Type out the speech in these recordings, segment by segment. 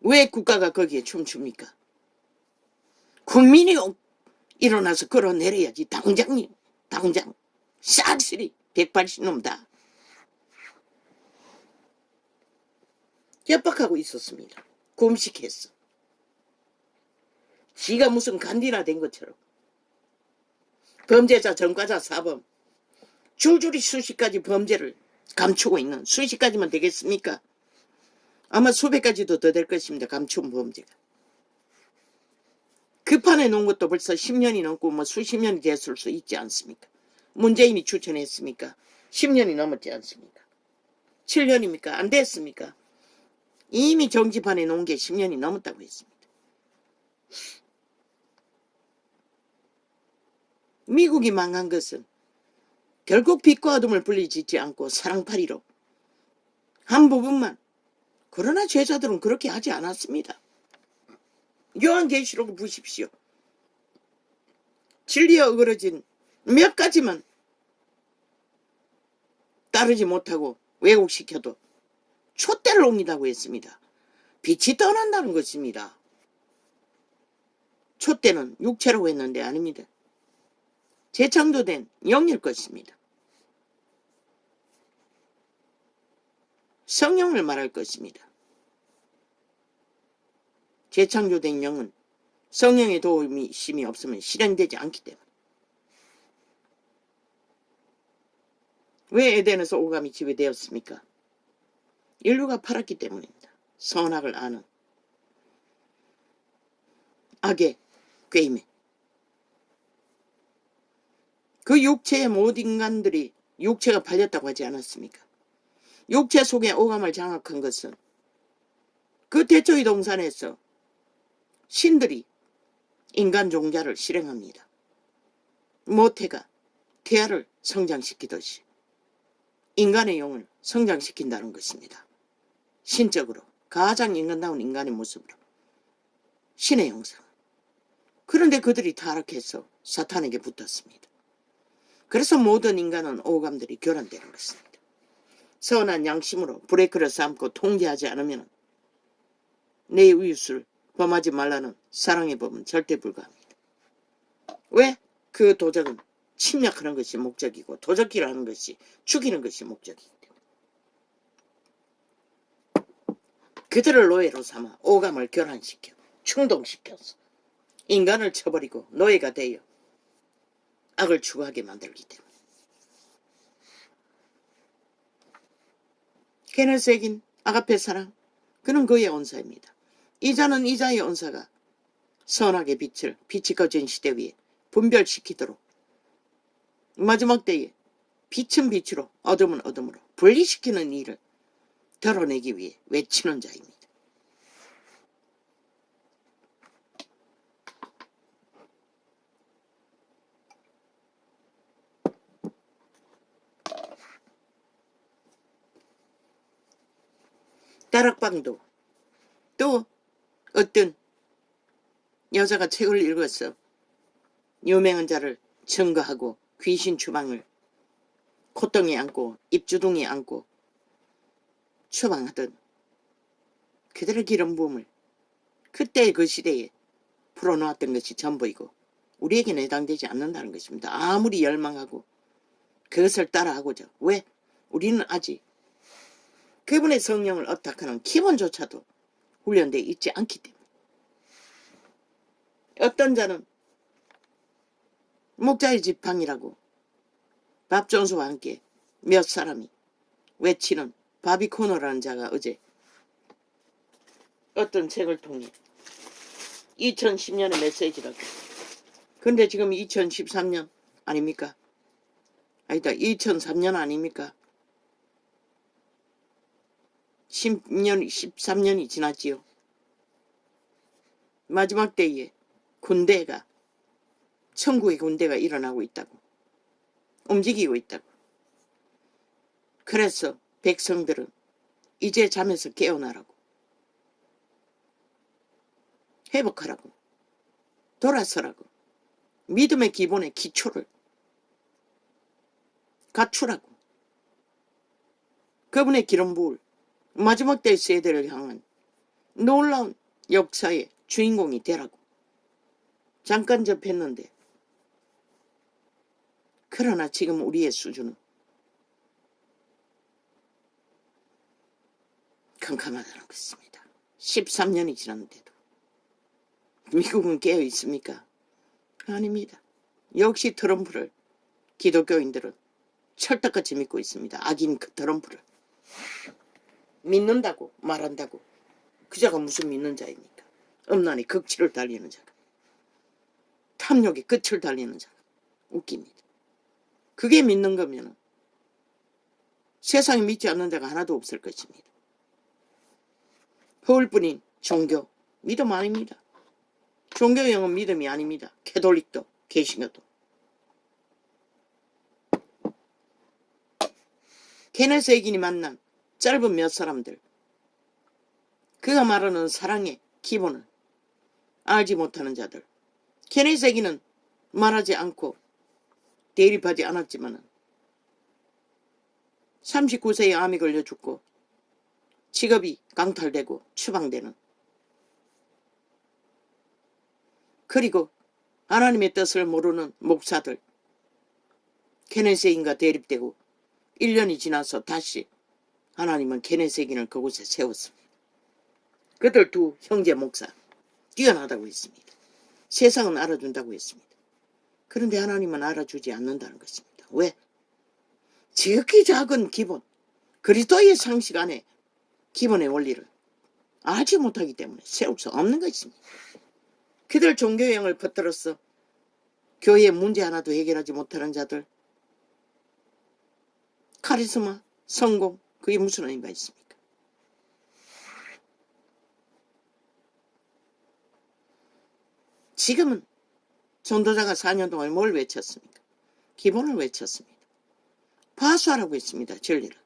왜 국가가 거기에 춤춥니까? 국민이 일어나서 끌어내려야지. 당장 싹쓸이 180놈 다 협박하고 있었습니다. 곰식했어. 지가 무슨 간디나 된 것처럼. 범죄자, 전과자, 사범 줄줄이 수십 가지 범죄를 감추고 있는, 수십 가지만 되겠습니까? 아마 수백 가지도 더 될 것입니다. 감춘 범죄가. 그 판에 놓은 것도 벌써 10년이 넘고 뭐 수십 년이 됐을 수 있지 않습니까? 문재인이 추천했습니까? 10년이 넘었지 않습니까? 7년입니까? 안 됐습니까? 이미 정치판에 놓은 게 10년이 넘었다고 했습니다. 미국이 망한 것은 결국 빛과 어둠을 분리짓지 않고 사랑파리로 한 부분만. 그러나 제자들은 그렇게 하지 않았습니다. 요한계시록을 보십시오. 진리에 어그러진 몇 가지만 따르지 못하고 왜곡시켜도 촛대를 옮기다고 했습니다. 빛이 떠난다는 것입니다. 촛대는 육체라고 했는데 아닙니다. 재창조된 영일 것입니다. 성령을 말할 것입니다. 재창조된 영은 성령의 도움이 없으면 실행되지 않기 때문에. 왜 에덴에서 오감이 지배되었습니까? 인류가 팔았기 때문입니다. 선악을 아는 악의 꾀임에. 그 육체의 모든 인간들이 육체가 팔렸다고 하지 않았습니까? 육체 속에 오감을 장악한 것은 그 태초의 동산에서 신들이 인간 종자를 실행합니다. 모태가 태아를 성장시키듯이 인간의 영을 성장시킨다는 것입니다. 신적으로 가장 인간다운 인간의 모습으로 신의 형상. 그런데 그들이 타락해서 사탄에게 붙었습니다. 그래서 모든 인간은 오감들이 교란되는 것입니다. 선한 양심으로 브레이크를 삼고 통제하지 않으면 내 이웃을 범하지 말라는 사랑의 법은 절대 불가합니다. 왜? 그 도적은 침략하는 것이 목적이고 도적질을 하는 것이 죽이는 것이 목적이기 때문에 그들을 노예로 삼아 오감을 교란시켜 충동시켜서 인간을 쳐버리고 노예가 되어 악을 추구하게 만들기 때문에. 케네스에긴 아가페 사랑, 그는 그의 언사입니다. 이자는 이자의 언사가 선악의 빛을 빛이 꺼진 시대 위에 분별시키도록 마지막 때에 빛은 빛으로 어둠은 어둠으로 분리시키는 일을 드러내기 위해 외치는 자입니다. 다락방도 또 어떤 여자가 책을 읽었어. 유명한 자를 증거하고 귀신 추방을 콧등에 안고 입주둥이에 안고 추방하던 그들의 기름 부음을 그때의 그 시대에 풀어놓았던 것이 전부이고 우리에게는 해당되지 않는다는 것입니다. 아무리 열망하고 그것을 따라하고자. 왜? 우리는 아직 그분의 성령을 어탁하는 기본조차도 훈련되어 있지 않기 때문에. 어떤 자는 목자의 지팡이라고 밥존수와 함께 몇 사람이 외치는 바비 코너라는 자가 어제 어떤 책을 통해 2010년의 메시지라고. 근데 지금 2013년 아닙니까? 아니다, 2003년 아닙니까? 10년, 13년이 지났지요. 마지막 때에 군대가, 천국의 군대가 일어나고 있다고. 움직이고 있다고. 그래서 백성들은 이제 잠에서 깨어나라고. 회복하라고. 돌아서라고. 믿음의 기본의 기초를 갖추라고. 그분의 기름 부을 마지막 때의 세대를 향한 놀라운 역사의 주인공이 되라고 잠깐 접했는데, 그러나 지금 우리의 수준은 캄캄하다는 것입니다. 13년이 지났는데도 미국은 깨어 있습니까? 아닙니다. 역시 트럼프를 기독교인들은 철떡같이 믿고 있습니다. 악인 그 트럼프를 믿는다고 말한다고 그 자가 무슨 믿는 자입니까? 음란의 극치를 달리는 자가, 탐욕의 끝을 달리는 자가. 웃깁니다. 그게 믿는 거면 세상에 믿지 않는 자가 하나도 없을 것입니다. 허울뿐인 종교, 믿음 아닙니다. 종교형은 믿음이 아닙니다. 캐톨릭도 개신교도. 케네스 에긴이 만난 짧은 몇 사람들, 그가 말하는 사랑의 기본을 알지 못하는 자들. 케네스 에긴은 말하지 않고 대립하지 않았지만 39세에 암이 걸려 죽고 직업이 강탈되고 추방되는, 그리고 하나님의 뜻을 모르는 목사들, 케네스 에긴과 대립되고 1년이 지나서 다시 하나님은 케네스 에긴을 그곳에 세웠습니다. 그들 두 형제 목사 뛰어나다고 했습니다. 세상은 알아준다고 했습니다. 그런데 하나님은 알아주지 않는다는 것입니다. 왜? 지극히 작은 기본, 그리스도의 상식 안에 기본의 원리를 알지 못하기 때문에 세울 수 없는 것입니다. 그들 종교형을 퍼뜨려서 교회의 문제 하나도 해결하지 못하는 자들, 카리스마, 성공, 그게 무슨 의미가 있습니까? 지금은 전도자가 4년 동안 뭘 외쳤습니까? 기본을 외쳤습니다. 파수하라고 했습니다. 진리를.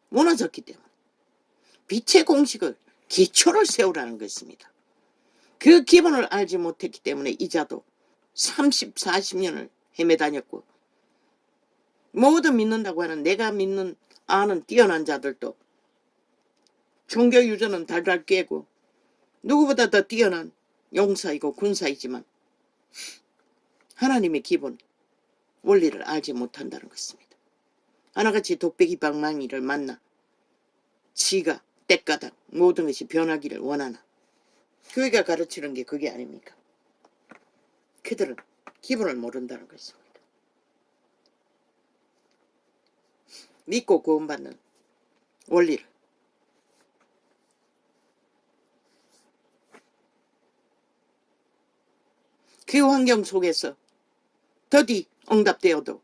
무너졌기 때문에. 빛의 공식을, 기초를 세우라는 것입니다. 그 기본을 알지 못했기 때문에 이자도 30, 40년을 헤매다녔고, 모두 믿는다고 하는 내가 믿는 아는 뛰어난 자들도 종교 유전은 달달 깨고 누구보다 더 뛰어난 용사이고 군사이지만 하나님의 기본 원리를 알지 못한다는 것입니다. 하나같이 독배기 방망이를 만나 지가 때까닥 모든 것이 변하기를 원하나, 교회가 가르치는 게 그게 아닙니까? 그들은 기본을 모른다는 것입니다. 믿고 구원받는 원리를, 그 환경 속에서 더디 응답되어도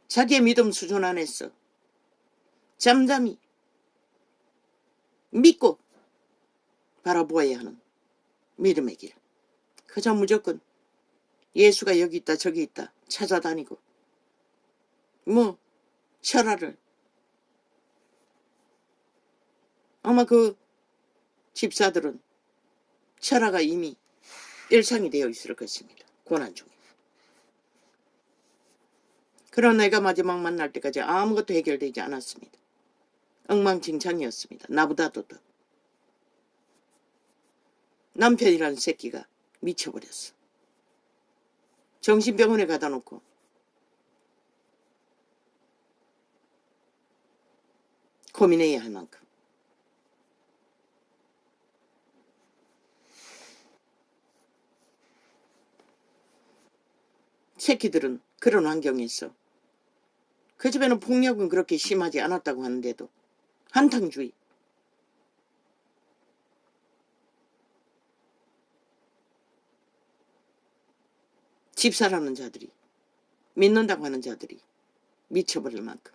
자기의 믿음 수준 안에서 잠잠히 믿고 바라보아야 하는 믿음의 길. 그저 무조건 예수가 여기 있다 저기 있다 찾아다니고 철화를, 아마 그 집사들은 철화가 이미 일상이 되어 있을 것입니다. 고난 중에. 그러나 내가 마지막 만날 때까지 아무것도 해결되지 않았습니다. 엉망진창이었습니다. 나보다도 더. 남편이라는 새끼가 미쳐버렸어. 정신병원에 가다 놓고 고민해야 할 만큼. 새끼들은 그런 환경에서, 그 집에는 폭력은 그렇게 심하지 않았다고 하는데도 한탕주의, 집사라는 자들이, 믿는다고 하는 자들이 미쳐버릴 만큼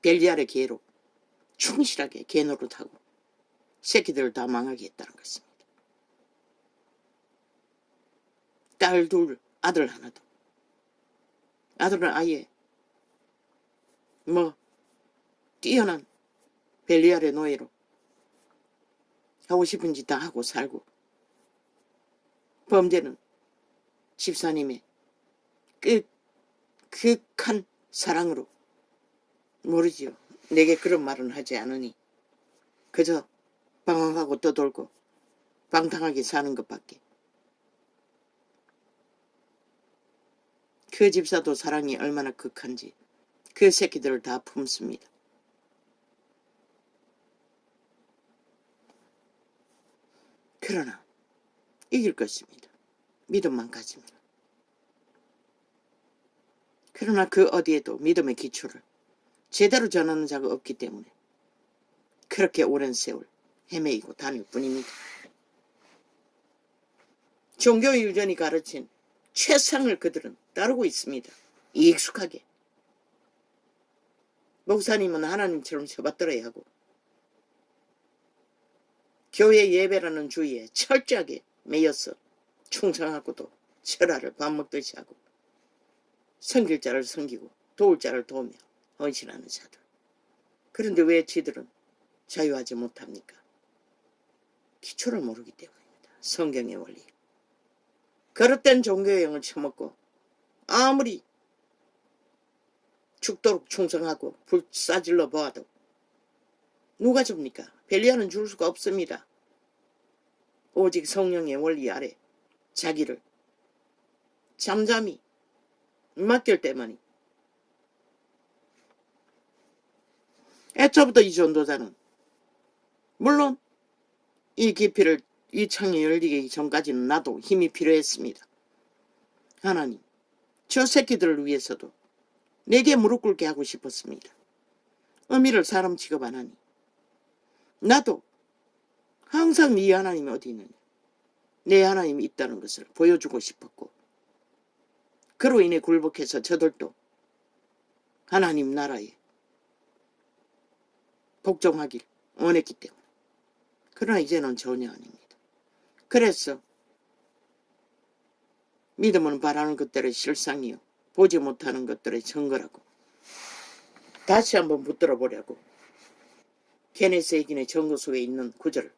벨리알의 개로 충실하게 개 노릇하고 새끼들을 다 망하게 했다는 것입니다. 딸 둘, 아들 하나도. 아들은 아예 뛰어난 벨리알의 노예로 하고 싶은 짓 다 하고 살고, 범죄는 집사님의 극한 사랑으로, 모르지요. 내게 그런 말은 하지 않으니 그저 방황하고 떠돌고 방탕하게 사는 것밖에. 그 집사도 사랑이 얼마나 극한지 그 새끼들을 다 품습니다. 그러나 이길 것입니다. 믿음만 가지면. 그러나 그 어디에도 믿음의 기초를 제대로 전하는 자가 없기 때문에 그렇게 오랜 세월 헤매이고 다닐 뿐입니다. 종교 유전이 가르친 최상을 그들은 따르고 있습니다. 익숙하게. 목사님은 하나님처럼 쳐받들어야 하고 교회 예배라는 주의에 철저하게 매여서 충성하고도 철화를 밥 먹듯이 하고 섬길 자를 섬기고 도울 자를 도우며 헌신하는 자들. 그런데 왜 지들은 자유하지 못합니까? 기초를 모르기 때문입니다. 성경의 원리. 그릇된 종교형을 처먹고 아무리 죽도록 충성하고 불 싸질러 보아도 누가 줍니까? 벨리아는 줄 수가 없습니다. 오직 성령의 원리 아래 자기를 잠잠히 맡길 때만이. 애초부터 이 전도자는 물론 이 깊이를 이 창이 열리기 전까지는 나도 힘이 필요했습니다. 하나님, 저 새끼들을 위해서도 내게 무릎 꿇게 하고 싶었습니다. 어미를 사람 취급 안 하니 나도 항상 네 하나님이 어디 있느냐, 내 하나님이 있다는 것을 보여주고 싶었고 그로 인해 굴복해서 저들도 하나님 나라에 복종하길 원했기 때문에. 그러나 이제는 전혀 아닙니다. 그래서 믿음은 바라는 것들의 실상이요 보지 못하는 것들의 증거라고 다시 한번 붙들어 보려고 케네스 에긴의 증거 속에 있는 구절을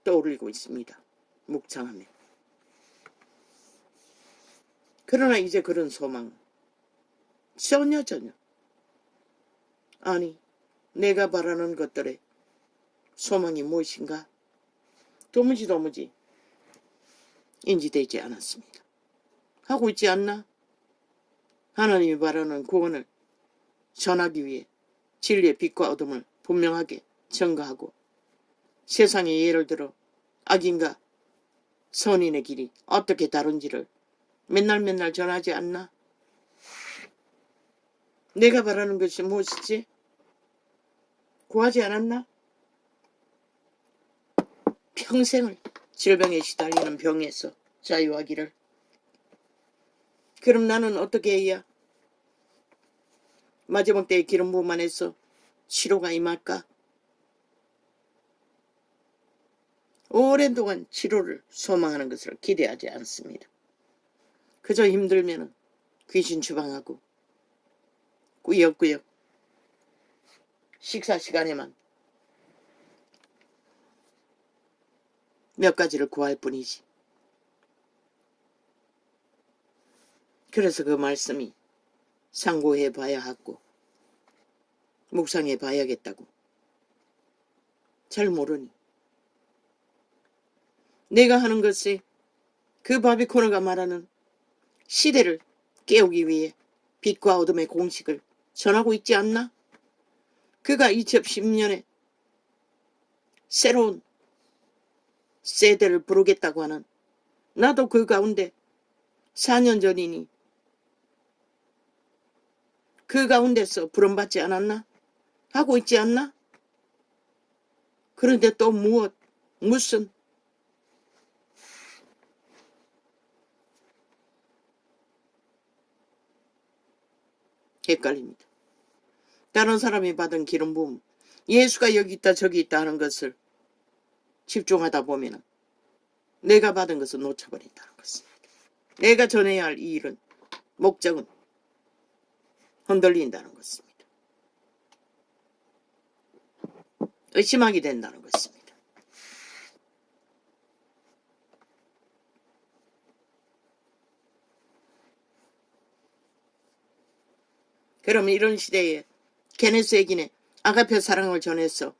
떠올리고 있습니다. 묵상하며. 그러나 이제 그런 소망은 전혀 아니 내가 바라는 것들의 소망이 무엇인가 도무지 인지되지 않았습니다. 하고 있지 않나? 하나님이 바라는 구원을 전하기 위해 진리의 빛과 어둠을 분명하게 증거하고 세상에 예를 들어 악인과 선인의 길이 어떻게 다른지를 맨날 전하지 않나? 내가 바라는 것이 무엇이지? 구하지 않았나? 평생을 질병에 시달리는 병에서 자유하기를. 그럼 나는 어떻게 해야 마지막 때의 기름 부음 안에서 치료가 임할까? 오랜 동안 치료를 소망하는 것을 기대하지 않습니다. 그저 힘들면 귀신 추방하고 꾸역꾸역 식사 시간에만 몇 가지를 구할 뿐이지. 그래서 그 말씀이 상고해 봐야 하고 묵상해 봐야겠다고 잘 모르니 내가 하는 것이 그 바비코너가 말하는 시대를 깨우기 위해 빛과 어둠의 공식을 전하고 있지 않나? 그가 2010년에 새로운 세대를 부르겠다고 하는, 나도 그 가운데 4년 전이니 그 가운데서 부름받지 않았나? 하고 있지 않나? 그런데 또 무슨 헷갈립니다. 다른 사람이 받은 기름 부음, 예수가 여기 있다 저기 있다 하는 것을 집중하다 보면 내가 받은 것을 놓쳐버린다는 것입니다. 내가 전해야 할 이 일은, 목적은 흔들린다는 것입니다. 의심하게 된다는 것입니다. 그럼 이런 시대에 케네스에게는 아가페 사랑을 전했어.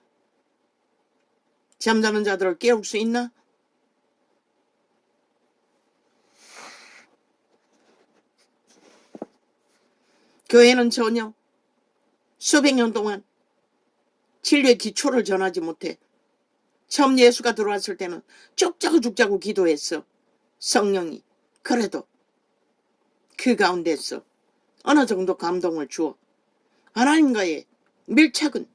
잠자는 자들을 깨울 수 있나? 교회는 전혀 수백 년 동안 진리의 기초를 전하지 못해 처음 예수가 들어왔을 때는 죽자고 기도했어. 성령이 그래도 그 가운데서 어느 정도 감동을 주어 하나님과의 밀착은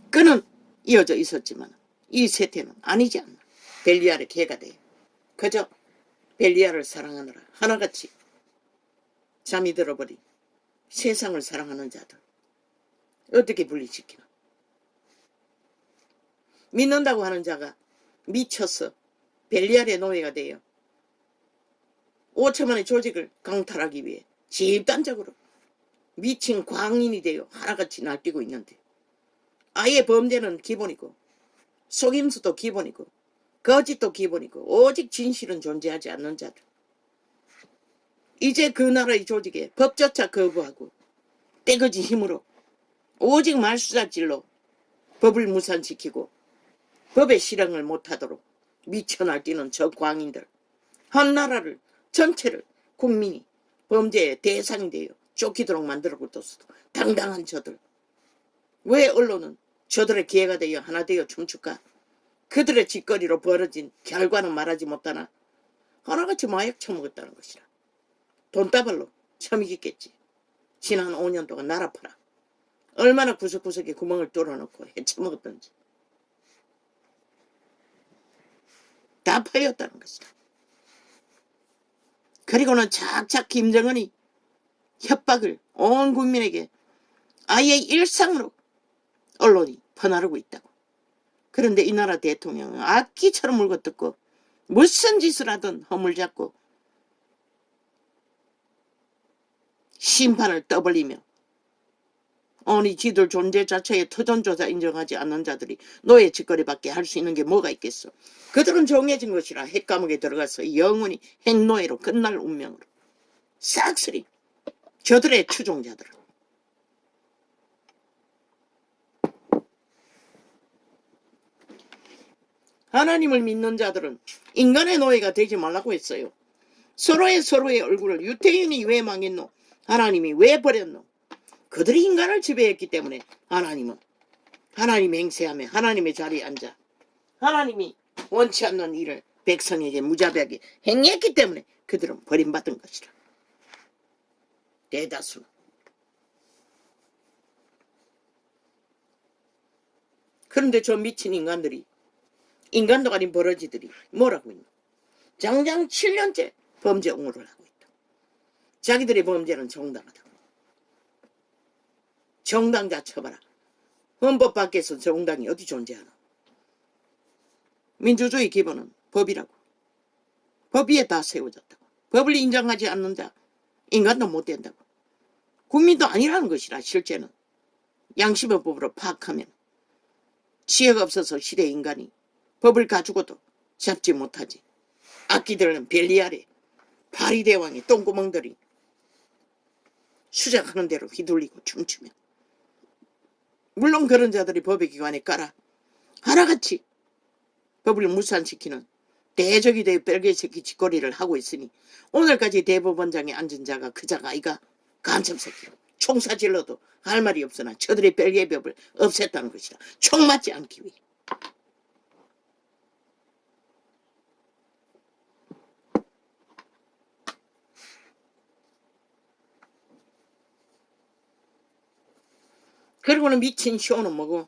끈은 이어져 있었지만 이 세태는 아니지 않나. 벨리알의 개가 돼요. 그저 벨리알을 사랑하느라 하나같이 잠이 들어버린 세상을 사랑하는 자들 어떻게 분리시키나. 믿는다고 하는 자가 미쳐서 벨리알의 노예가 되어 5천만의 조직을 강탈하기 위해 집단적으로 미친 광인이 되어 하나같이 날뛰고 있는데 아예 범죄는 기본이고 속임수도 기본이고 거짓도 기본이고 오직 진실은 존재하지 않는 자들. 이제 그 나라의 조직에 법조차 거부하고 떼거지 힘으로 오직 말수작질로 법을 무산시키고 법의 실행을 못하도록 미쳐 날뛰는 저 광인들. 한 나라를 전체를 국민이 범죄의 대상이 되어 쫓기도록 만들고 뒀어도 당당한 저들. 왜 언론은 저들의 기회가 되어 하나 되어 춤출까? 그들의 짓거리로 벌어진 결과는 말하지 못하나 하나같이 마약 처먹었다는 것이라. 돈다발로 처먹겠지. 지난 5년 동안 나라 팔아 얼마나 구석구석에 구멍을 뚫어놓고 헤쳐먹었던지 다 팔렸다는 것이다. 그리고는 착착 김정은이 협박을 온 국민에게 아예 일상으로 언론이 퍼나르고 있다고. 그런데 이 나라 대통령은 악기처럼 물고뜯고 무슨 짓을 하든 허물잡고 심판을 떠벌리며 아니 지들 존재 자체에 토전조사 인정하지 않는 자들이 노예 짓거리밖에 할 수 있는 게 뭐가 있겠어. 그들은 정해진 것이라 핵감옥에 들어가서 영원히 핵노예로 끝날 운명으로 싹쓸이 저들의 추종자들은 하나님을 믿는 자들은 인간의 노예가 되지 말라고 했어요. 서로의 얼굴을 유태인이 왜 망했노? 하나님이 왜 버렸노? 그들이 인간을 지배했기 때문에 하나님은 하나님이 행세하며 하나님의 자리에 앉아 하나님이 원치 않는 일을 백성에게 무자비하게 행했기 때문에 그들은 버림받은 것이라. 대다수는. 그런데 저 미친 인간들이 인간도 아닌 버러지들이 뭐라고 있노? 장장 7년째 범죄 옹호를 하고 있다. 자기들의 범죄는 정당하다고. 정당자 쳐봐라. 헌법 밖에서 정당이 어디 존재하나. 민주주의 기본은 법이라고. 법 위에 다 세워졌다고. 법을 인정하지 않는 자 인간도 못 된다고. 국민도 아니라는 것이라. 실제는 양심의 법으로 파악하면 지혜가 없어서 시대 인간이 법을 가지고도 잡지 못하지. 악기들은 벨리알에 파리대왕의 똥구멍들이 수작하는 대로 휘둘리고 춤추며 물론 그런 자들이 법의 기관에 깔아 하나같이 법을 무산시키는 대적이 되어 뺄개새끼 짓거리를 하고 있으니 오늘까지 대법원장에 앉은 자가 그 자가 아이가 간첩새끼 총사질러도 할 말이 없으나 저들의 뺄개법을 없앴다는 것이다. 총 맞지 않기 위해. 그리고는 미친 쇼는 뭐고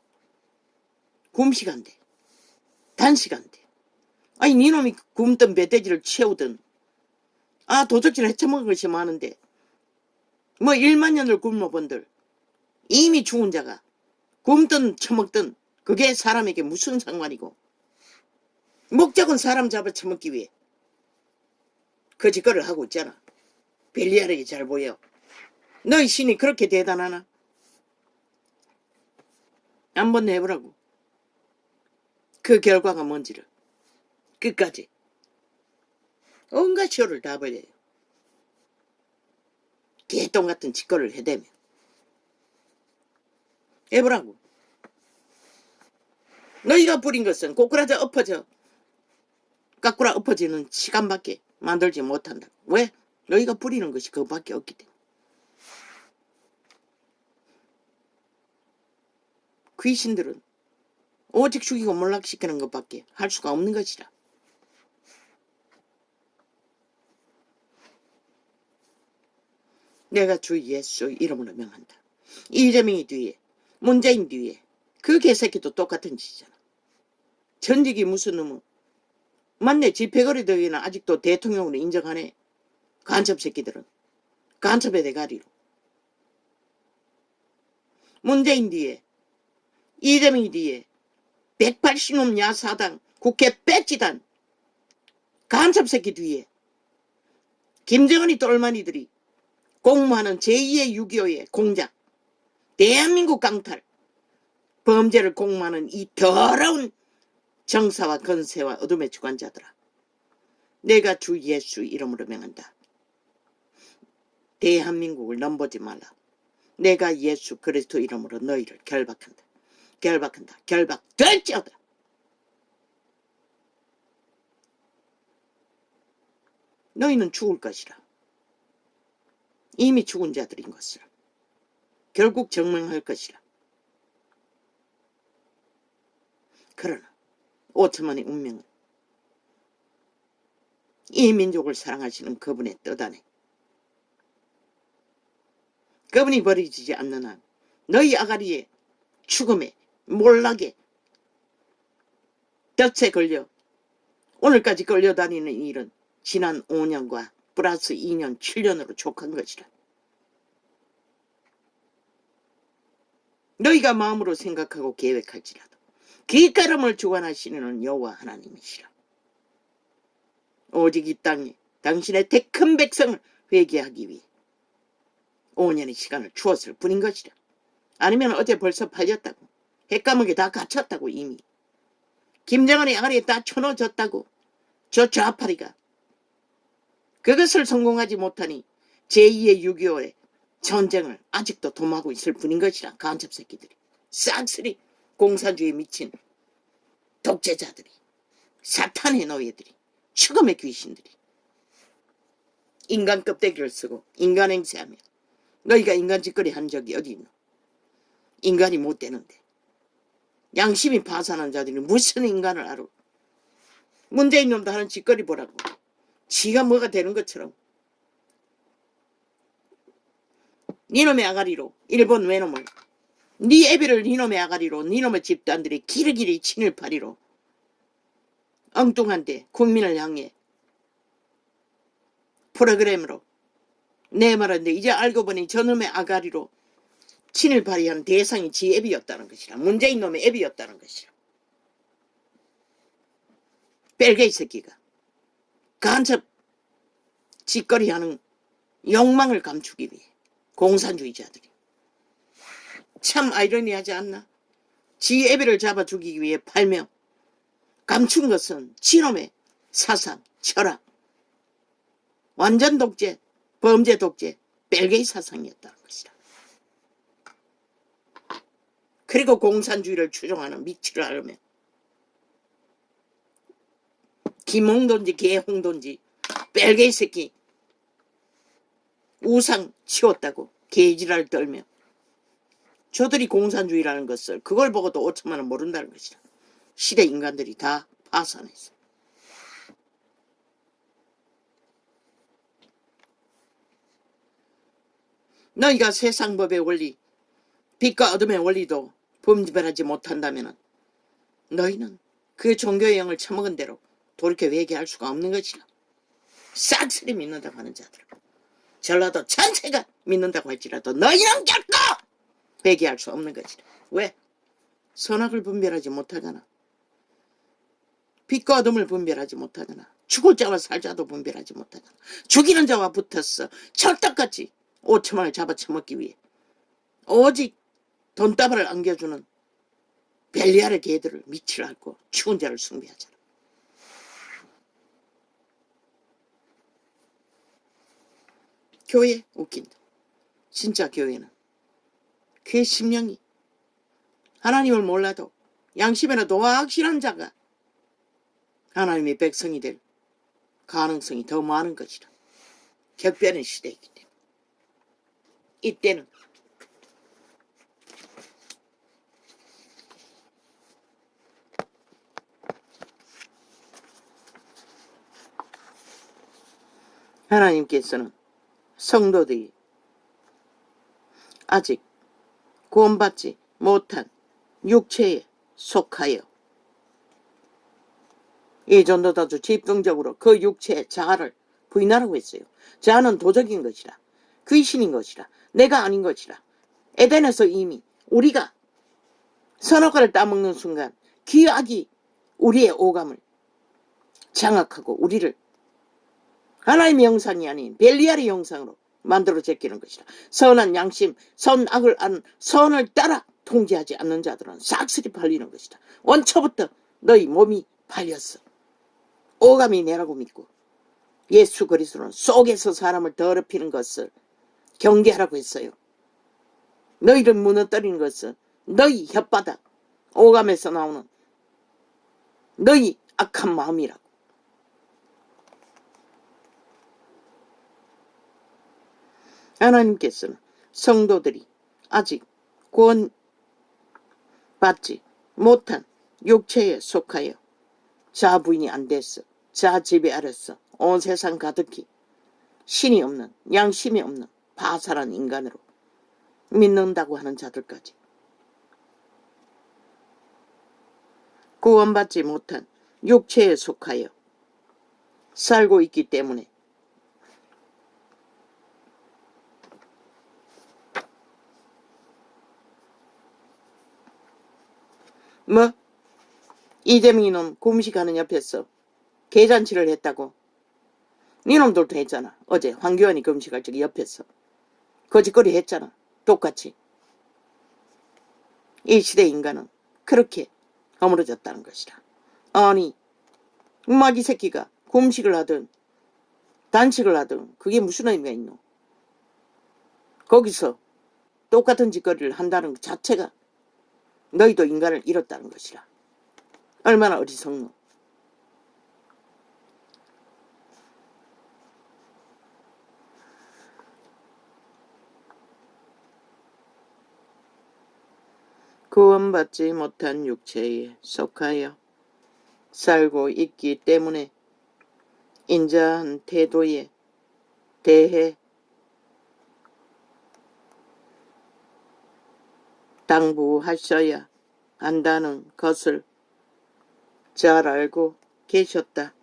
굼시간대 단시간대. 아니 니놈이 굶던 멧돼지를 채우든 도적질을 헤쳐먹은 것이 많은데 뭐 1만 년을 굶어본들 이미 죽은 자가 굶든 처먹든 그게 사람에게 무슨 상관이고 목적은 사람 잡아 처먹기 위해 그 짓거리를 하고 있잖아. 벨리알에게 잘 보여. 너희 신이 그렇게 대단하나? 한번 해보라고. 그 결과가 뭔지를 끝까지 온갖 쇼를 다 벌려요. 개똥같은 짓거리를 해대며 해보라고. 너희가 부린 것은 꼬꾸라져 엎어져 까꾸라 엎어지는 시간밖에 만들지 못한다. 왜? 너희가 부리는 것이 그것밖에 없기 때문에. 귀신들은 오직 죽이고 몰락시키는 것밖에 할 수가 없는 것이라. 내가 주 예수 이름으로 명한다. 이재명이 뒤에, 문재인 뒤에, 그 개새끼도 똑같은 짓이잖아. 전직이 무슨 놈은 맞네. 집회거리들이나 아직도 대통령으로 인정하네. 간첩 새끼들은. 간첩의 대가리로. 문재인 뒤에, 이재명이 뒤에, 180놈 야사당, 국회 배지단, 간첩 새끼 뒤에, 김정은이 똘마니들이 공모하는 제2의 6.25의 공작, 대한민국 강탈, 범죄를 공모하는 이 더러운 정사와 건세와 어둠의 주관자들아. 내가 주 예수 이름으로 명한다. 대한민국을 넘보지 말라. 내가 예수 그리스도 이름으로 너희를 결박한다. 결박한다. 결박될지어다. 너희는 죽을 것이라. 이미 죽은 자들인 것을 결국 증명할 것이라. 그러나 5천만의 운명은 이 민족을 사랑하시는 그분의 뜻 안에 그분이 버리지 않는 한 너희 아가리에 죽음에 몰락에 덫에 걸려 오늘까지 끌려다니는 일은 지난 5년과 플러스 2년 7년으로 족한 것이라. 너희가 마음으로 생각하고 계획할지라도 길가름을 주관하시는 여호와 하나님이시라. 오직 이 땅에 당신의 택한 백성을 회개하기 위해 5년의 시간을 주었을 뿐인 것이라. 아니면 어제 벌써 팔렸다고. 핵감옥에 다 갇혔다고 이미. 김정은의 아가리에 다 쳐넣어졌다고. 저 좌파리가. 그것을 성공하지 못하니 제2의 6.25의 전쟁을 아직도 도모하고 있을 뿐인 것이라. 간첩 새끼들이. 싹쓸이 공산주의에 미친 독재자들이. 사탄의 노예들이. 죽음의 귀신들이. 인간 껍데기를 쓰고 인간 행세하며 너희가 인간 짓거리 한 적이 어디 있노? 인간이 못 되는데. 양심이 파산한 자들이 무슨 인간을 알아? 문재인 놈도 하는 짓거리 보라고. 지가 뭐가 되는 것처럼. 니놈의 아가리로 일본 외놈을 니 애비를 니놈의 아가리로 니놈의 집단들이 기르기리 친일파리로 엉뚱한데 국민을 향해 프로그램으로 내말하는데 이제 알고 보니 저놈의 아가리로 친일파리한 대상이 지 애비였다는 것이라. 문재인 놈의 애비였다는 것이라. 벨게이 새끼가 간첩 짓거리하는 욕망을 감추기 위해 공산주의자들이. 참 아이러니하지 않나? 지 애비를 잡아 죽이기 위해 팔며 감춘 것은 지놈의 사상, 철학, 완전 독재, 범죄 독재, 벨게이 사상이었다는 것이라. 그리고 공산주의를 추종하는 미치를 알으며 김홍돈지 개홍돈지 벨게이 새끼 우상 치웠다고 개지랄 떨며 저들이 공산주의라는 것을 그걸 보고도 5천만 원 모른다는 것이라. 시대 인간들이 다 파산했어. 너희가 세상 법의 원리, 빛과 어둠의 원리도 분별하지 못한다면 너희는 그 종교의 영을 처먹은 대로 돌이켜 회개할 수가 없는 것이라. 싹쓸이 믿는다고 하는 자들, 전라도 전체가 믿는다고 할지라도 너희는 결코 회개할 수 없는 것이라. 왜? 선악을 분별하지 못하잖아. 빛과 어둠을 분별하지 못하잖아. 죽을 자와 살자도 분별하지 못하잖아. 죽이는 자와 붙었어. 철떡같이 5천만 원을 잡아 처먹기 위해 오직 돈다발을 안겨주는 벨리알의 개들을 미치를 앓고 죽은 자를 숭배하잖아. 교회 웃긴다. 진짜 교회는 그의 심령이 하나님을 몰라도 양심에라도 확실한 자가 하나님의 백성이 될 가능성이 더 많은 것이라. 격변의 시대이기 때문에 이때는 하나님께서는 성도들이 아직 구원받지 못한 육체에 속하여 예전보다 도 집중적으로 그 육체의 자아를 부인하라고 했어요. 자아는 도적인 것이라, 귀신인 것이라, 내가 아닌 것이라. 에덴에서 이미 우리가 선악과를 따먹는 순간 귀악이 우리의 오감을 장악하고 우리를 하나님의 형상이 아닌 벨리알의 형상으로 만들어 제끼는 것이라. 선한 양심, 선악을 아는 선을 따라 통제하지 않는 자들은 싹쓸이 팔리는 것이다. 원초부터 너희 몸이 팔렸어. 오감이 내라고 믿고 예수 그리스도는 속에서 사람을 더럽히는 것을 경계하라고 했어요. 너희를 무너뜨리는 것은 너희 혓바닥, 오감에서 나오는 너희 악한 마음이라고. 하나님께서는 성도들이 아직 구원받지 못한 육체에 속하여 자부인이 안 됐어. 자지배 아래서 온 세상 가득히 신이 없는, 양심이 없는 바살한 인간으로 믿는다고 하는 자들까지 구원받지 못한 육체에 속하여 살고 있기 때문에 뭐? 이재명이 놈 금식하는 옆에서 개잔치를 했다고. 니놈들도 했잖아. 어제 황교안이 금식할 적에 옆에서 거짓거리 했잖아. 똑같이. 이 시대 인간은 그렇게 허물어졌다는 것이라. 아니 마귀 새끼가 금식을 하든 단식을 하든 그게 무슨 의미가 있노. 거기서 똑같은 짓거리를 한다는 것 자체가 너희도 인간을 잃었다는 것이라. 얼마나 어리석노. 구원받지 못한 육체에 속하여 살고 있기 때문에 인자한 태도에 대해 당부하셔야 한다는 것을 잘 알고 계셨다.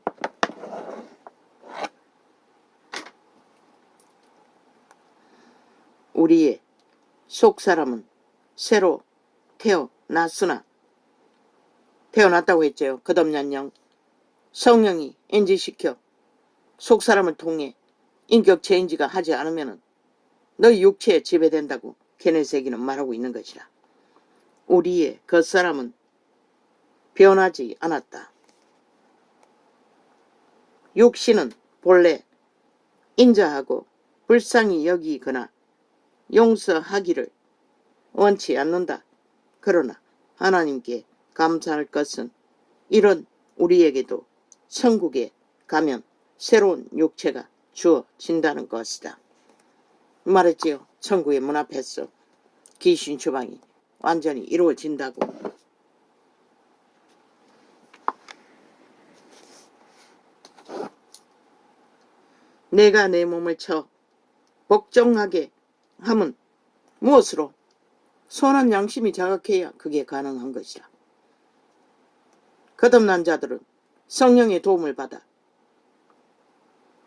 우리의 속사람은 새로 태어났다고 했죠. 거듭난 성령이 인지시켜 속사람을 통해 인격 체인지가 하지 않으면 너희 육체에 지배된다고 케네세기는 말하고 있는 것이라. 우리의 겉사람은 변하지 않았다. 육신은 본래 인자하고 불쌍히 여기거나 용서하기를 원치 않는다. 그러나 하나님께 감사할 것은 이런 우리에게도 천국에 가면 새로운 육체가 주어진다는 것이다. 말했지요. 천국의 문 앞에서 귀신 추방이 완전히 이루어진다고. 내가 내 몸을 쳐 복종하게 함은 무엇으로? 선한 양심이 자각해야 그게 가능한 것이라. 거듭난 자들은 성령의 도움을 받아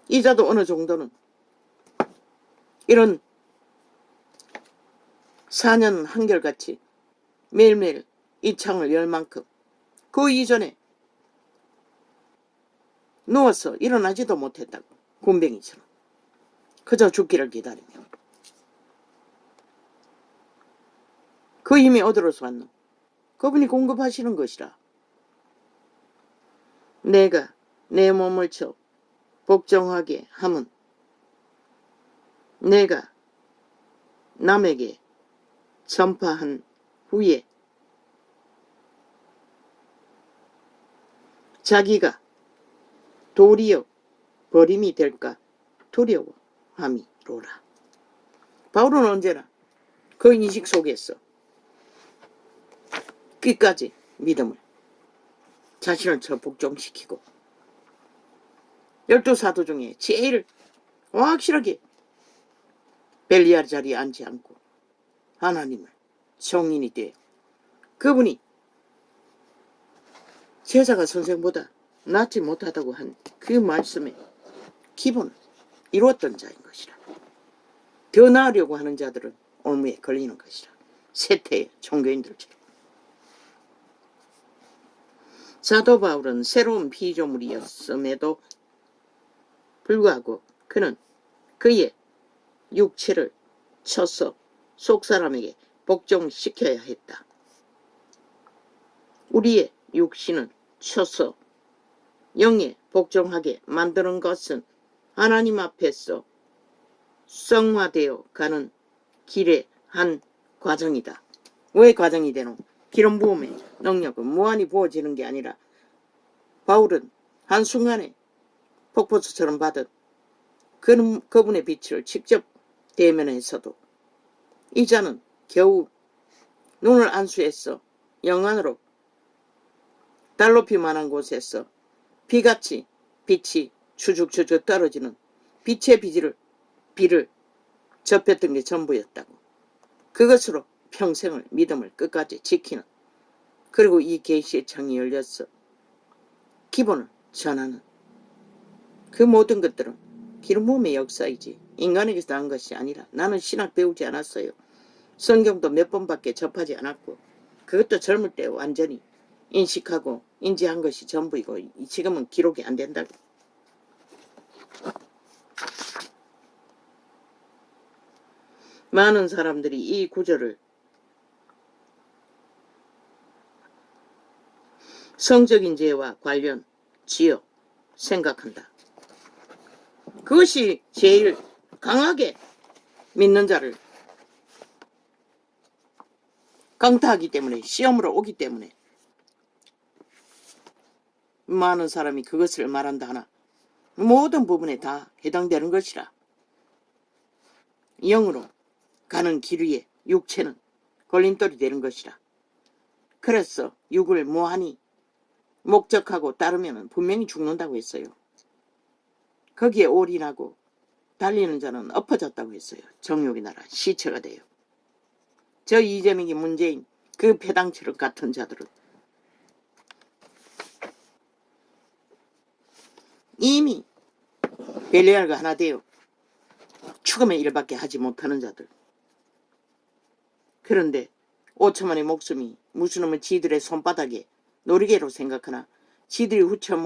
이자도 어느 정도는 이런 4년 한결같이 매일매일 이 창을 열 만큼 그 이전에 누워서 일어나지도 못했다고. 굼벵이처럼 그저 죽기를 기다리며. 그 힘이 어디로서 왔노? 그분이 공급하시는 것이라. 내가 내 몸을 쳐 복종하게 함은 내가 남에게 전파한 후에 자기가 도리어 버림이 될까 두려워함이로라. 바울은 언제나 그 인식 속에서 끝까지 믿음을 자신을 복종시키고 12사도 중에 제일 확실하게 벨리알 자리에 앉지 않고 하나님을 성인이 되어 그분이 제자가 선생보다 낫지 못하다고 한 그 말씀의 기본을 이루었던 자인 것이라. 더 나으려고 하는 자들은 올무에 걸리는 것이라. 세태의 종교인들처럼. 사도 바울은 새로운 피조물이었음에도 불구하고 그는 그의 육체를 쳐서 속사람에게 복종시켜야 했다. 우리의 육신을 쳐서 영에 복종하게 만드는 것은 하나님 앞에서 성화되어 가는 길의 한 과정이다. 왜 과정이 되노? 기름 부음의 능력은 무한히 부어지는 게 아니라 바울은 한순간에 폭포수처럼 받은 그분의 빛을 직접 대면해서도 이 자는 겨우 눈을 안수해서 영안으로 달 높이만한 곳에서 비같이 빛이 추죽추죽 떨어지는 빛의 비를 접했던 게 전부였다고. 그것으로 평생을 믿음을 끝까지 지키는, 그리고 이 계시의 창이 열려서 기본을 전하는 그 모든 것들은 기름 부음의 역사이지 인간에게서 난 것이 아니라. 나는 신학 배우지 않았어요. 성경도 몇 번밖에 접하지 않았고 그것도 젊을 때 완전히 인식하고 인지한 것이 전부이고 지금은 기록이 안 된다고. 많은 사람들이 이 구절을 성적인 죄와 관련 지어 생각한다. 그것이 제일 강하게 믿는 자를 강타하기 때문에, 시험으로 오기 때문에 많은 사람이 그것을 말한다 하나 모든 부분에 다 해당되는 것이라. 영으로 가는 길 위에 육체는 걸림돌이 되는 것이라. 그래서 육을 무한히 목적하고 따르면 분명히 죽는다고 했어요. 거기에 올인하고 달리는 자는 엎어졌다고 했어요. 정욕의 나라 시체가 돼요. 저 이재명이 문재인 그 폐당처럼 같은 자들은 이미 벨리알과 하나 되어 죽음의 일밖에 하지 못하는 자들. 그런데 5천만의 목숨이 무슨 놈의 지들의 손바닥에 놀이개로 생각하나 지들이 후쳐